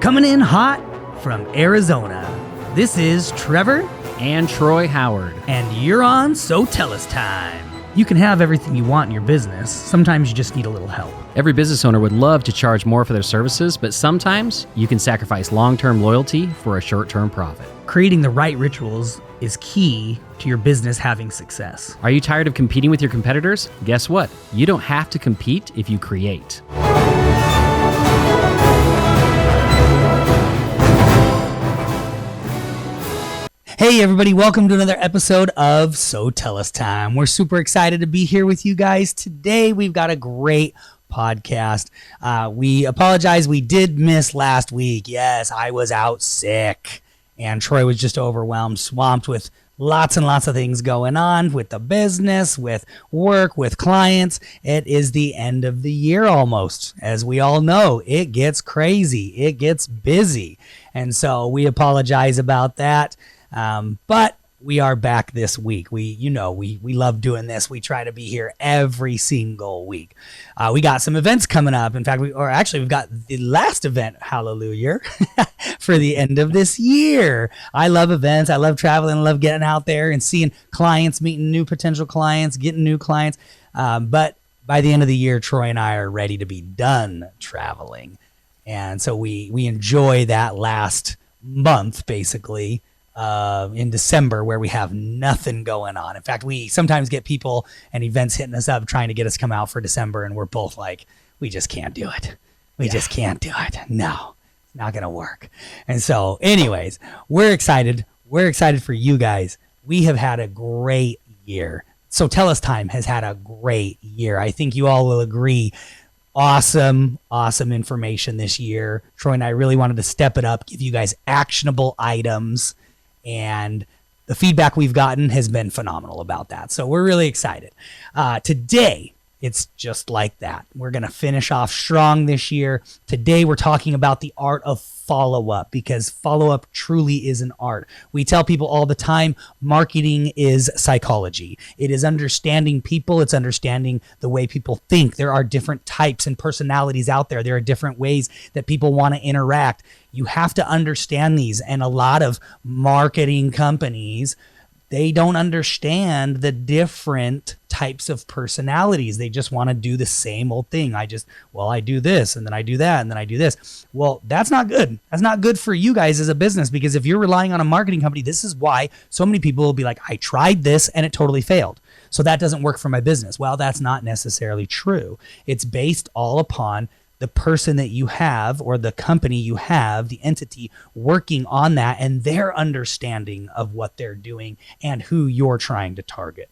Coming in hot from Arizona, this is Trevor and Troy Howard. And you're on SoTellUs Time. You can have everything you want in your business. Sometimes you just need a little help. Every business owner would love to charge more for their services, but sometimes you can sacrifice long-term loyalty for a short-term profit. Creating the right rituals is key to your business having success. Are you tired of competing with your competitors? Guess what? You don't have to compete if you create. Hey everybody, welcome to another episode of SoTellUs Time. We're super excited to be here with you guys. Today we've got a great podcast. We apologize, we did miss last week. Yes, I was out sick and Troy was just overwhelmed, swamped with lots and lots of things going on with the business, with work, with clients. It is the end of the year almost. As we all know, it gets crazy, it gets busy. And so we apologize about that. But we are back this week. We love doing this. We try to be here every single week. We got some events coming up. In fact, we've got the last event, hallelujah, for the end of this year. I love events. I love traveling. I love getting out there and seeing clients, meeting new potential clients, getting new clients. But by the end of the year, Troy and I are ready to be done traveling. And so we enjoy that last month, basically, in December, where we have nothing going on. In fact, we sometimes get people and events hitting us up trying to get us to come out for December, and we're both like, we just can't do it. We just can't do it. No, it's not going to work. And so anyways, we're excited. We're excited for you guys. We have had a great year. SoTellUs Time has had a great year. I think you all will agree. Awesome information this year. Troy and I really wanted to step it up, give you guys actionable items. And the feedback we've gotten has been phenomenal about that. So we're really excited. Today, it's just like that. We're going to finish off strong this year. Today, we're talking about the art of follow-up, because follow-up truly is an art. We tell people all the time, marketing is psychology. It is understanding people. It's understanding the way people think. There are different types and personalities out there. There are different ways that people want to interact. You have to understand these. And a lot of marketing companies, they don't understand the different types of personalities. They just want to do the same old thing. I do this, and then I do that, and then I do this. Well, that's not good. That's not good for you guys as a business, because if you're relying on a marketing company, this is why so many people will be like, I tried this and it totally failed, so that doesn't work for my business. Well, that's not necessarily true. It's based all upon the person that you have, or the company you have, the entity working on that, and their understanding of what they're doing and who you're trying to target.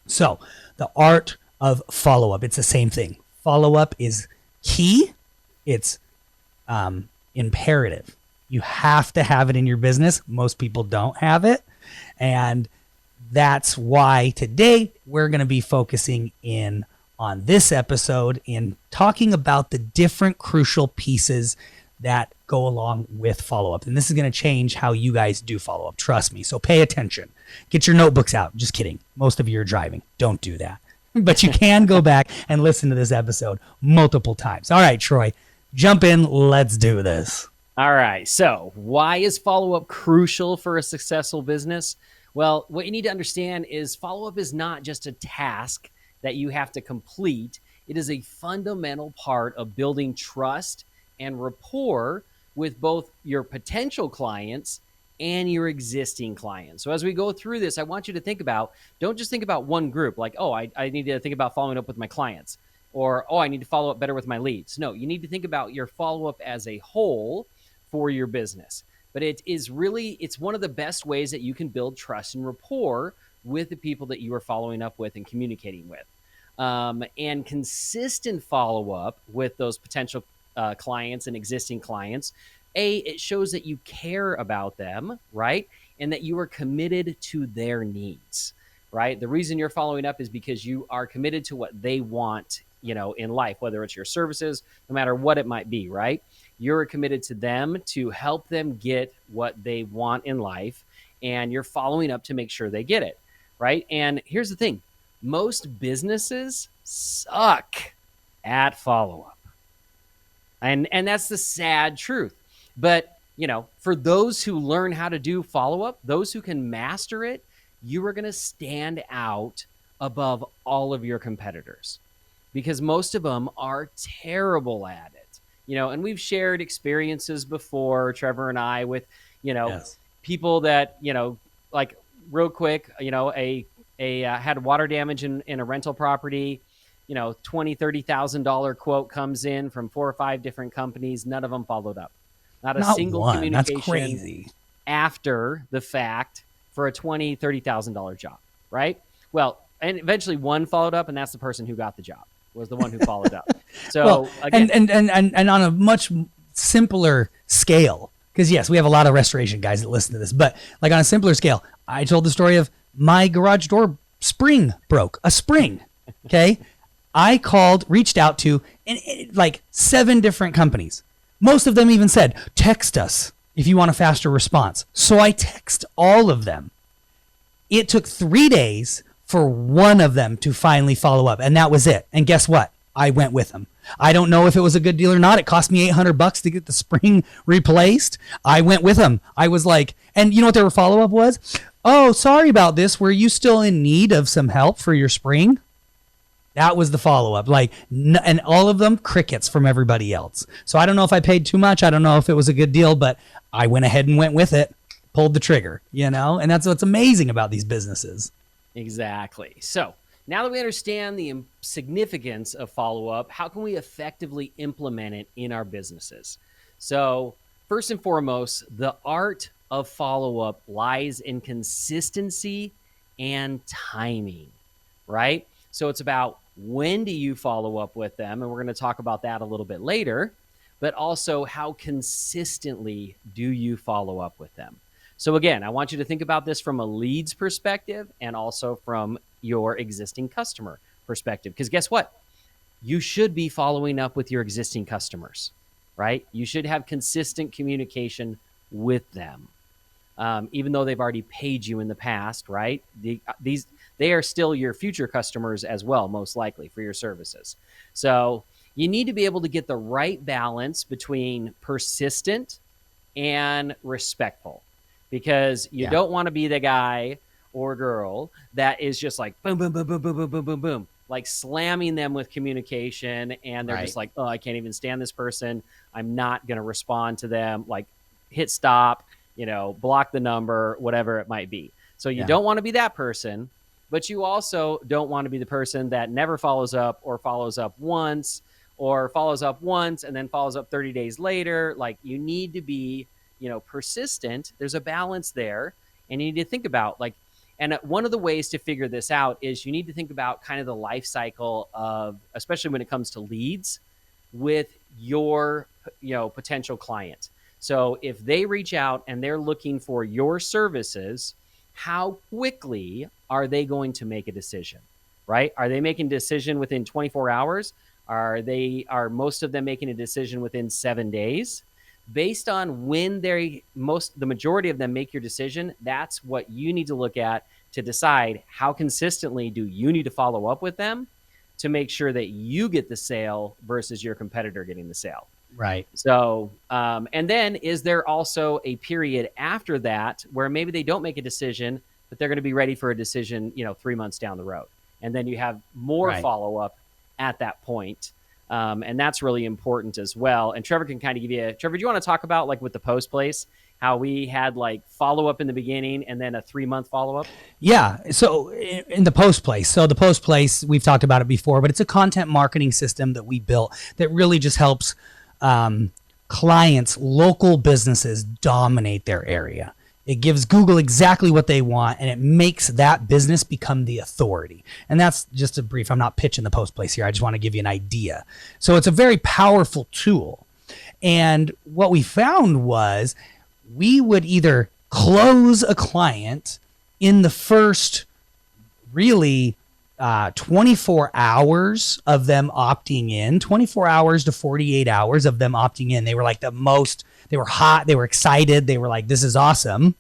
So the art of follow-up, it's the same thing. Follow-up is key. It's imperative. You have to have it in your business. Most people don't have it. And that's why today we're going to be focusing in on this episode in talking about the different crucial pieces that go along with follow-up. And this is going to change how you guys do follow-up. Trust me. So pay attention. Get your notebooks out. Just kidding. Most of you are driving. Don't do that. But you can go back and listen to this episode multiple times. All right, Troy, jump in. Let's do this. All right. So why is follow-up crucial for a successful business? Well, what you need to understand is follow-up is not just a task that you have to complete. It is a fundamental part of building trust and rapport with both your potential clients and your existing clients. So as we go through this, I want you to think about, don't just think about one group, like, oh, I need to think about following up with my clients, or, oh, I need to follow up better with my leads. No, you need to think about your follow-up as a whole for your business. But it's one of the best ways that you can build trust and rapport with the people that you are following up with and communicating with. And consistent follow-up with those potential clients and existing clients, it shows that you care about them, right? And that you are committed to their needs, right? The reason you're following up is because you are committed to what they want, in life, whether it's your services, no matter what it might be, right? You're committed to them to help them get what they want in life, and you're following up to make sure they get it, right? And here's the thing. Most businesses suck at follow-up. And that's the sad truth. But, for those who learn how to do follow-up, those who can master it, you are going to stand out above all of your competitors because most of them are terrible at it. And we've shared experiences before, Trevor and I, with, Yes. people that, like real quick, had water damage in a rental property. $20,000-$30,000 quote comes in from 4 or 5 different companies. None of them followed up. Not a Not single one. That's communication crazy. after the fact for a $20,000-$30,000 job, right? Well, and eventually one followed up, and that's the person who got the job, was the one who followed up. So Well, again, and on a much simpler scale, because yes, we have a lot of restoration guys that listen to this, but like on a simpler scale, I told the story of my garage door spring broke. A spring. Okay. I reached out to like 7 different companies. Most of them even said, text us if you want a faster response. So I text all of them. It took 3 days for one of them to finally follow up, and that was it. And guess what? I went with them. I don't know if it was a good deal or not. It cost me $800 to get the spring replaced. I went with them. I was like, and you know what their follow-up was? Oh, sorry about this. Were you still in need of some help for your spring? That was the follow-up. And all of them crickets from everybody else. So I don't know if I paid too much. I don't know if it was a good deal, but I went ahead and went with it, pulled the trigger, and that's what's amazing about these businesses. Exactly. So now that we understand the significance of follow-up, how can we effectively implement it in our businesses? So first and foremost, the art of follow-up lies in consistency and timing, right? So it's about when do you follow up with them? And we're going to talk about that a little bit later, but also how consistently do you follow up with them? So again, I want you to think about this from a leads perspective and also from your existing customer perspective. Because guess what? You should be following up with your existing customers, right? You should have consistent communication with them. Even though they've already paid you in the past, right? They are still your future customers as well, most likely, for your services. So you need to be able to get the right balance between persistent and respectful, because you don't want to be the guy or girl that is just like boom, boom, boom, boom, boom, boom, boom, boom, boom, like slamming them with communication. And they're just like, oh, I can't even stand this person. I'm not going to respond to them. Like hit stop, block the number, whatever it might be. So you don't want to be that person, but you also don't want to be the person that never follows up or follows up once and then follows up 30 days later. Like you need to be, persistent. There's a balance there, and you need to think about and one of the ways to figure this out is you need to think about kind of the life cycle of, especially when it comes to leads, with your, potential client. So if they reach out and they're looking for your services, how quickly are they going to make a decision, right? Are they making a decision within 24 hours? Are most of them making a decision within 7 days? Based on when the majority of them make your decision, that's what you need to look at to decide how consistently do you need to follow up with them to make sure that you get the sale versus your competitor getting the sale. Right. So, and then is there also a period after that where maybe they don't make a decision, but they're going to be ready for a decision, 3 months down the road. And then you have more follow-up at that point. And that's really important as well. And Trevor can kind of Trevor, do you want to talk about with the post place, how we had follow-up in the beginning and then a 3-month follow-up? Yeah. So in the post place, we've talked about it before, but it's a content marketing system that we built that really just helps clients, local businesses dominate their area. It gives Google exactly what they want, and it makes that business become the authority. And that's just a brief. I'm not pitching the post place here. I just want to give you an idea. So it's a very powerful tool. And what we found was we would either close a client in the first really 24 hours of them opting in, 24 hours to 48 hours of them opting in. They were they were hot, they were excited, they were like, this is awesome.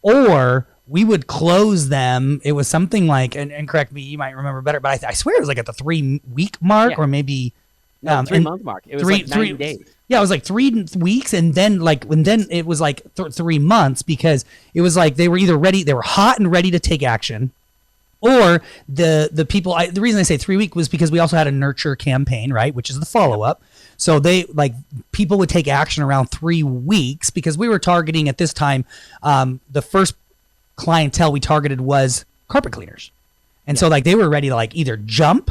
Or we would close them. It was something and correct me, you might remember better, but I swear it was at the 3-week mark or maybe No, 3-month mark. It was like 90 days. Yeah, it was like 3 weeks, and then it was like 3 months, because it was like they were either ready, they were hot and ready to take action, or the people. The reason I say 3 weeks was because we also had a nurture campaign, right, which is the follow up. So people would take action around 3 weeks, because we were targeting at this time. The first clientele we targeted was carpet cleaners, and so like they were ready to like either jump,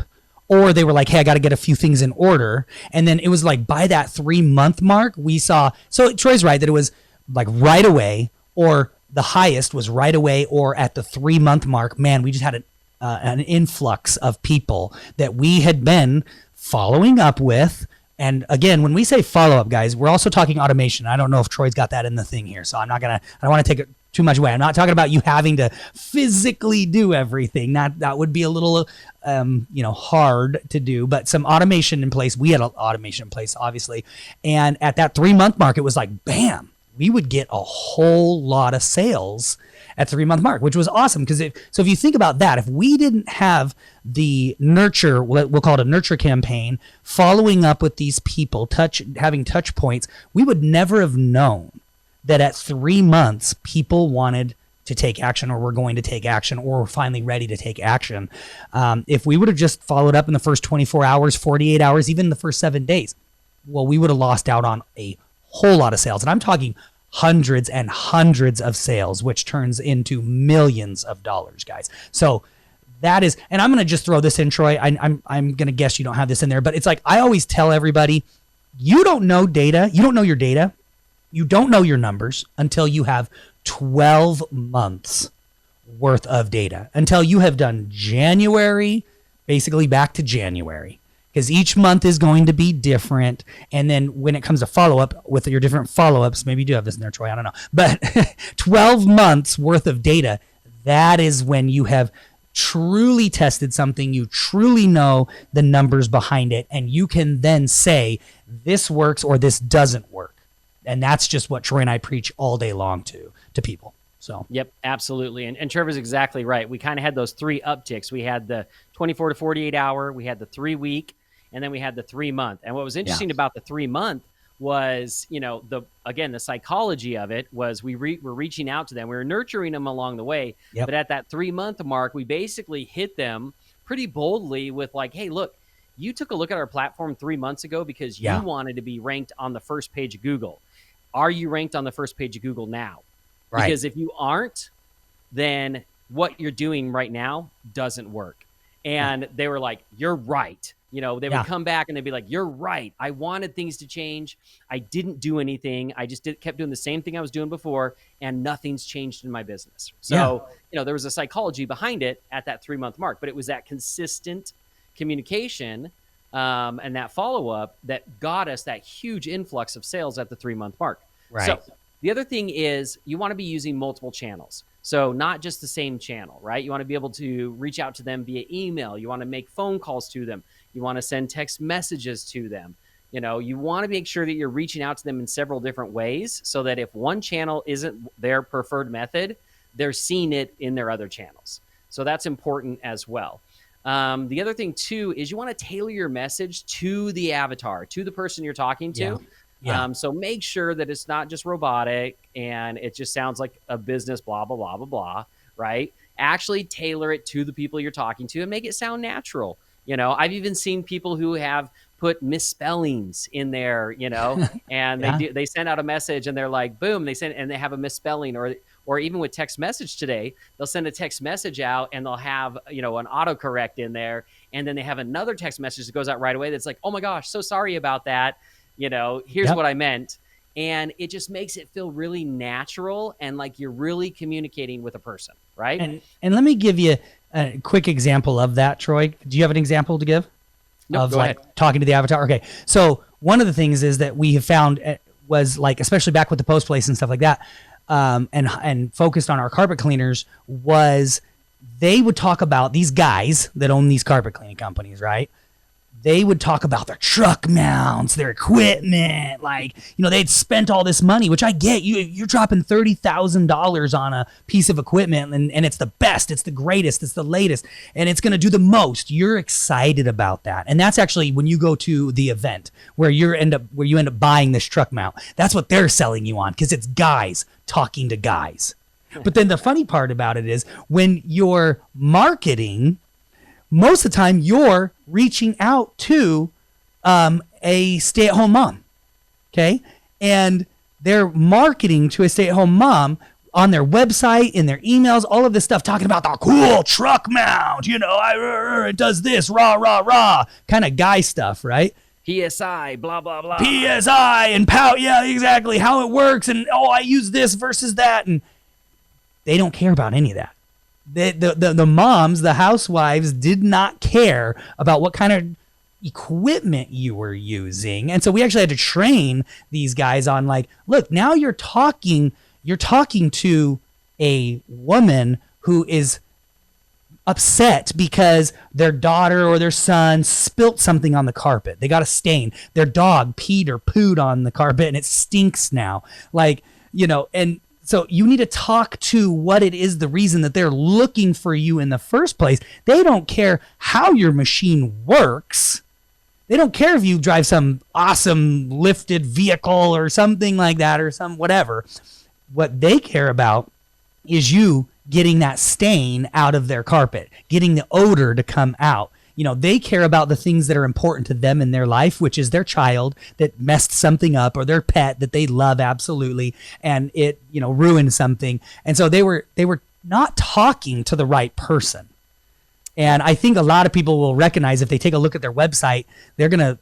or they were like, hey, I got to get a few things in order. And then it was like by that 3-month mark, we saw, so Troy's right that it was like right away, or the highest was right away, or at the 3-month mark, man, we just had an influx of people that we had been following up with. And again, when we say follow up, guys, we're also talking automation. I don't know if Troy's got that in the thing here, so I don't want to take it too much away. I'm not talking about you having to physically do everything. That would be a little, hard to do, but some automation in place. We had automation in place, obviously. And at that 3-month mark, it was like, bam, we would get a whole lot of sales at 3-month mark, which was awesome. Because if you think about that, if we didn't have the nurture, we'll call it a nurture campaign, following up with these people, having touch points, we would never have known that at 3 months people wanted to take action, or were going to take action, or were finally ready to take action. If we would have just followed up in the first 24 hours, 48 hours, even the first 7 days, well, we would have lost out on a whole lot of sales. And I'm talking hundreds and hundreds of sales, which turns into millions of dollars, guys. So that is, and I'm going to just throw this in, Troy. I'm going to guess you don't have this in there, but it's like, I always tell everybody, you don't know data. You don't know your data. You don't know your numbers until you have 12 months worth of data, until you have done January, basically back to January, because each month is going to be different. And then when it comes to follow-up with your different follow-ups, maybe you do have this in there, Troy, I don't know, but 12 months worth of data, that is when you have truly tested something, you truly know the numbers behind it, and you can then say this works or this doesn't work. And that's just what Troy and I preach all day long to people. So yep, absolutely. And Trevor's exactly right. We kind of had those 3 upticks. We had the 24 to 48 hour, we had the 3 week, and then we had the 3 month. And what was interesting about the 3 month was, the psychology of it was we were reaching out to them. We were nurturing them along the way. Yep. But at that 3 month mark, we basically hit them pretty boldly with like, hey, look, you took a look at our platform 3 months ago because you wanted to be ranked on the first page of Google. Are you ranked on the first page of Google now? Right. Because if you aren't, then what you're doing right now doesn't work. And they were like, you're right. They would come back and they'd be like, you're right. I wanted things to change. I didn't do anything. I just kept doing the same thing I was doing before, and nothing's changed in my business. So, there was a psychology behind it at that 3 month mark, but it was that consistent communication and that follow-up that got us that huge influx of sales at the 3 month mark. Right. So the other thing is you want to be using multiple channels. So not just the same channel, right? You want to be able to reach out to them via email. You want to make phone calls to them. You want to send text messages to them. You want to make sure that you're reaching out to them in several different ways so that if one channel isn't their preferred method, they're seeing it in their other channels. So that's important as well. The other thing too is you want to tailor your message to the avatar, to the person you're talking to. Yeah. So make sure that it's not just robotic and it just sounds like a business, blah, blah, blah, blah, blah, right? Actually tailor it to the people you're talking to and make it sound natural. I've even seen people who have put misspellings in there, and they send out a message and they're like, boom, and they have a misspelling, or even with text message today, they'll send a text message out and they'll have, an autocorrect in there. And then they have another text message that goes out right away. That's like, oh my gosh, so sorry about that. Here's what I meant. And it just makes it feel really natural and like you're really communicating with a person, right? And let me give you a quick example of that, Troy. Do you have an example to give? No, of go like ahead. Talking to the avatar? Okay. So one of the things is that we have found was like, especially back with the post place and stuff like that, and focused on our carpet cleaners, was they would talk about these guys that own these carpet cleaning companies, right? they would talk about their truck mounts, their equipment, like, they'd spent all this money, which I get. You're dropping $30,000 on a piece of equipment, and it's the best, it's the greatest, it's the latest, and it's going to do the most. You're excited about that. And that's actually when you go to the event where you end up buying this truck mount. That's what they're selling you on, because it's guys talking to guys. But then the funny part about it is when you're marketing, most of the time you're reaching out to a stay-at-home mom, okay? And they're marketing to a stay-at-home mom on their website, in their emails, all of this stuff, talking about the cool truck mount, it does this, rah, rah, rah, kind of guy stuff, right? PSI, blah, blah, blah. PSI and pow, yeah, exactly, how it works, and I use this versus that, and they don't care about any of that. The moms, the housewives, did not care about what kind of equipment you were using. And so we actually had to train these guys on, like, look, now you're talking to a woman who is upset because their daughter or their son spilt something on the carpet. They got a stain. Their dog peed or pooed on the carpet and it stinks now. Like, and so you need to talk to what it is, the reason that they're looking for you in the first place. They don't care how your machine works. They don't care if you drive some awesome lifted vehicle or something like that or some whatever. What they care about is you getting that stain out of their carpet, getting the odor to come out. They care about the things that are important to them in their life, which is their child that messed something up, or their pet that they love absolutely, and it, ruined something. And so they were not talking to the right person. And I think a lot of people will recognize, if they take a look at their website, they're going to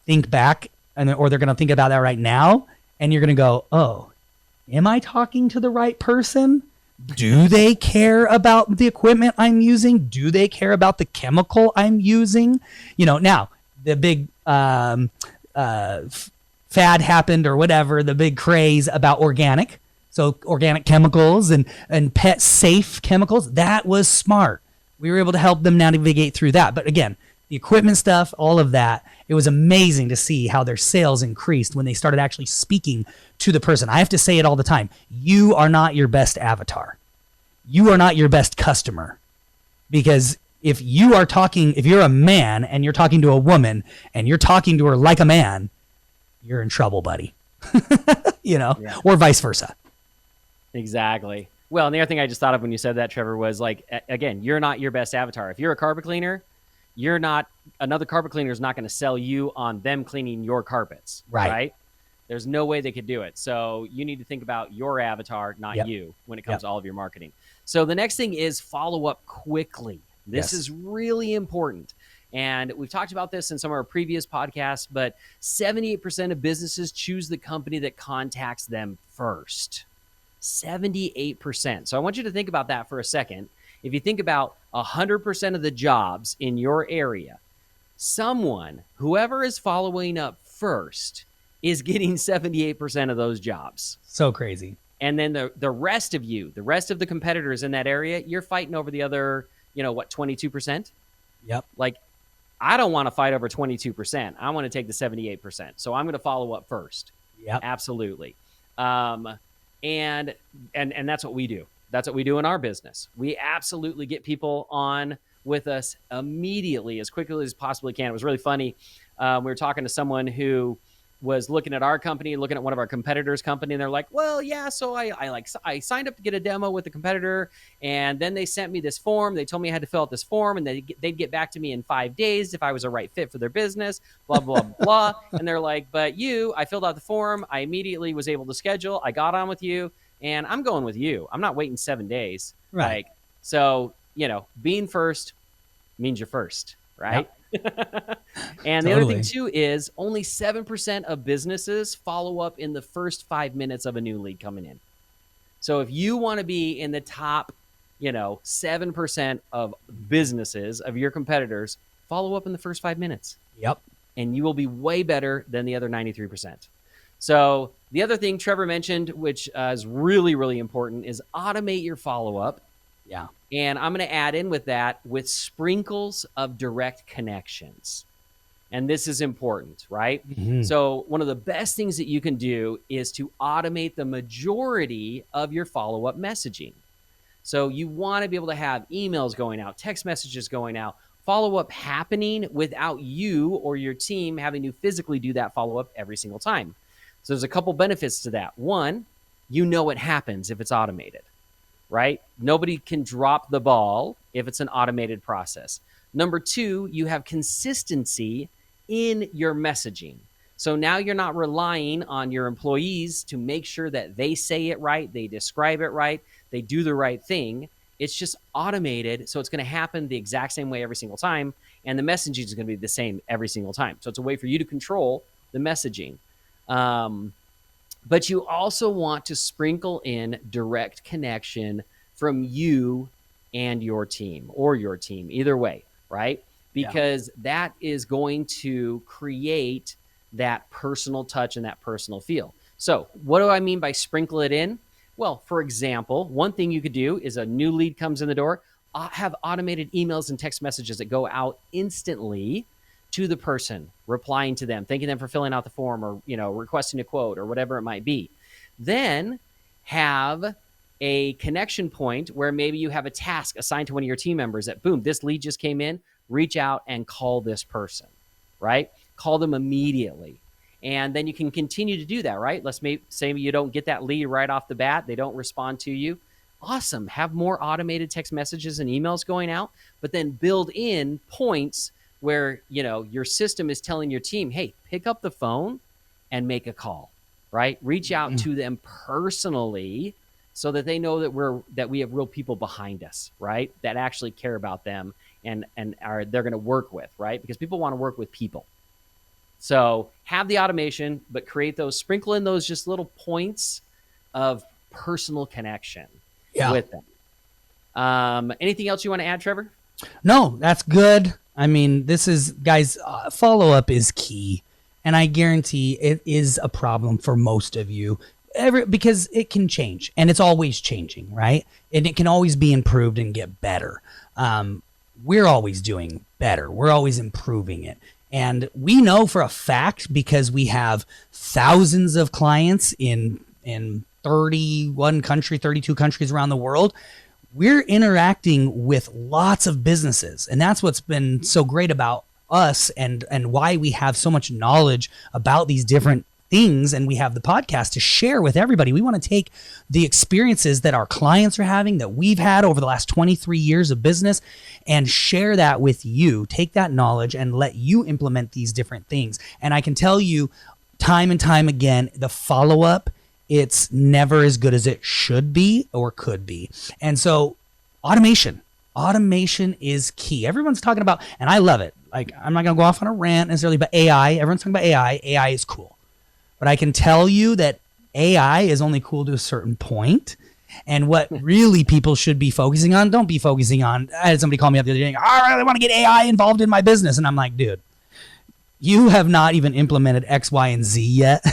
think back or they're going to think about that right now. And you're going to go, oh, am I talking to the right person? Do they care about the equipment I'm using? Do they care about the chemical I'm using? Now the big fad happened, or whatever, the big craze about organic. So organic chemicals and pet safe chemicals, that was smart. We were able to help them navigate through that. But again, the equipment stuff, all of that, it was amazing to see how their sales increased when they started actually speaking to the person. I have to say it all the time. You are not your best avatar. You are not your best customer. Because if you're a man and you're talking to a woman and you're talking to her like a man, you're in trouble, buddy. Yeah. Or vice versa. Exactly. Well, and the other thing I just thought of when you said that, Trevor, was like, again, you're not your best avatar. If you're a carpet cleaner, another carpet cleaner is not going to sell you on them cleaning your carpets. Right? There's no way they could do it. So you need to think about your avatar, not you, when it comes to all of your marketing. So the next thing is follow up quickly. This is really important. And we've talked about this in some of our previous podcasts, but 78% of businesses choose the company that contacts them first. 78%. So I want you to think about that for a second. If you think about 100% of the jobs in your area, whoever is following up first is getting 78% of those jobs. So crazy. And then the rest of the rest of the competitors in that area, you're fighting over the other, 22%? Yep. Like, I don't want to fight over 22%. I want to take the 78%. So I'm going to follow up first. Yep. Absolutely. And that's what we do. That's what we do in our business. We absolutely get people on with us immediately, as quickly as possibly can. It was really funny. We were talking to someone who was looking at our company, looking at one of our competitors' company, and they're like, well, yeah, so I signed up to get a demo with the competitor, and then they sent me this form. They told me I had to fill out this form, and they'd get back to me in 5 days if I was a right fit for their business, blah, blah, blah. And they're like, but I filled out the form. I immediately was able to schedule. I got on with you, and I'm going with you. I'm not waiting 7 days. Right. So, being first means you're first, right? Yep. And the other thing too is only 7% of businesses follow up in the first 5 minutes of a new lead coming in. So if you want to be in the top, 7% of businesses of your competitors, follow up in the first 5 minutes. Yep. And you will be way better than the other 93%. So the other thing Trevor mentioned, which is really, really important, is automate your follow-up. Yeah. And I'm going to add in with that with sprinkles of direct connections. And this is important, right? So one of the best things that you can do is to automate the majority of your follow-up messaging. So you want to be able to have emails going out, text messages going out, follow-up happening without you or your team having to physically do that follow-up every single time. So there's a couple benefits to that. One, you know what happens if it's automated, right? Nobody can drop the ball if it's an automated process. Number two, you have consistency in your messaging. So now you're not relying on your employees to make sure that they say it right, they describe it right, they do the right thing. It's just automated, so it's going to happen the exact same way every single time, and the messaging is going to be the same every single time. So it's a way for you to control the messaging. But you also want to sprinkle in direct connection from you and your team, or your team, either way, right? Because that is going to create that personal touch and that personal feel. So what do I mean by sprinkle it in? Well, for example, one thing you could do is a new lead comes in the door, have automated emails and text messages that go out instantly to the person, replying to them, thanking them for filling out the form, or requesting a quote or whatever it might be. Then have a connection point where maybe you have a task assigned to one of your team members that, boom, this lead just came in, reach out and call this person, right? Call them immediately. And then you can continue to do that, right? Let's say you don't get that lead right off the bat. They don't respond to you. Awesome. Have more automated text messages and emails going out, but then build in points where, your system is telling your team, hey, pick up the phone and make a call, right? Reach out to them personally so that they know that we have real people behind us, right? That actually care about them and they're going to work with, right? Because people want to work with people. So have the automation, but sprinkle in those just little points of personal connection with them. Anything else you want to add, Trevor? No, that's good. I mean, guys, follow-up is key. And I guarantee it is a problem for most of you because it can change, and it's always changing, right? And it can always be improved and get better. We're always doing better. We're always improving it. And we know for a fact, because we have thousands of clients in 32 countries around the world, we're interacting with lots of businesses. And that's what's been so great about us and why we have so much knowledge about these different things. And we have the podcast to share with everybody. We want to take the experiences that our clients are having, that we've had over the last 23 years of business, and share that with you. Take that knowledge and let you implement these different things. And I can tell you time and time again, the follow-up, it's never as good as it should be or could be. And so automation is key. Everyone's talking about, and I love it. Like, I'm not going to go off on a rant necessarily, but AI, everyone's talking about AI. AI is cool. But I can tell you that AI is only cool to a certain point. And what really people should be focusing on, don't be focusing on, I had somebody call me up the other day, I really want to get AI involved in my business. And I'm like, dude, you have not even implemented X, Y, and Z yet.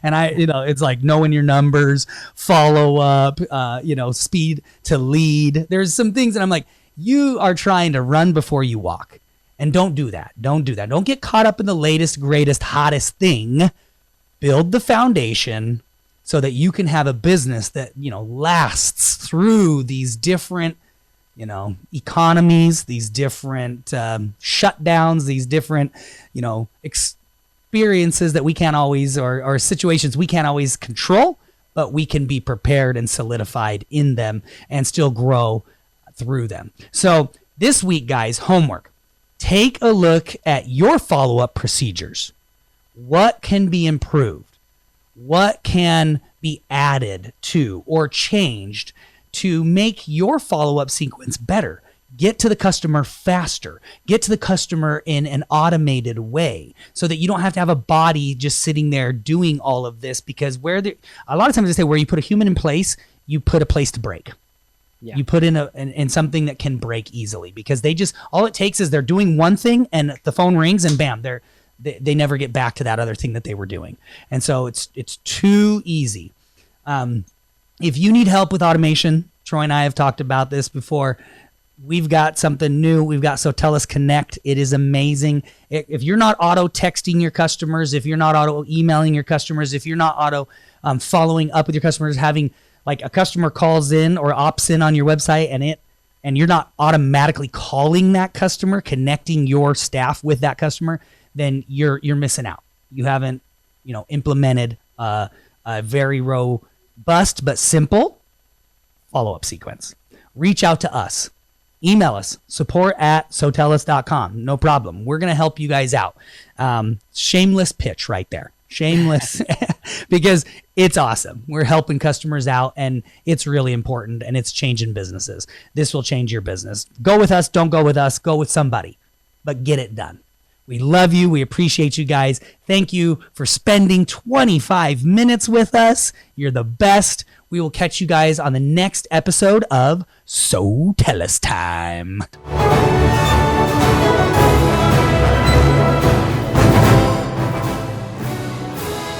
And it's like knowing your numbers, follow up, speed to lead. There's some things that I'm like, you are trying to run before you walk. And don't do that. Don't get caught up in the latest, greatest, hottest thing. Build the foundation so that you can have a business that, lasts through these different, economies, these different shutdowns, these different, experiences that we can't always, or situations we can't always control, but we can be prepared and solidified in them and still grow through them. So this week, guys, homework. Take a look at your follow-up procedures. What can be improved? What can be added to or changed to make your follow-up sequence better? Get to the customer faster. Get to the customer in an automated way so that you don't have to have a body just sitting there doing all of this, because a lot of times they say where you put a human in place, you put a place to break. Yeah. You put in something that can break easily, because all it takes is they're doing one thing and the phone rings and bam, they never get back to that other thing that they were doing. And so it's too easy. If you need help with automation, Troy and I have talked about this before, we've got something new. We've got SoTellUs Connect. It is amazing. If you're not auto texting your customers, if you're not auto emailing your customers, if you're not auto following up with your customers, having like a customer calls in or opts in on your website and you're not automatically calling that customer, connecting your staff with that customer, then you're missing out. You haven't, implemented a very robust but simple follow-up sequence. Reach out to us. Email us, support@SoTellUs.com. No problem. We're going to help you guys out. Shameless pitch right there. Shameless because it's awesome. We're helping customers out and it's really important and it's changing businesses. This will change your business. Go with us. Don't go with us. Go with somebody, but get it done. We love you. We appreciate you guys. Thank you for spending 25 minutes with us. You're the best. We will catch you guys on the next episode of SoTellUs Time.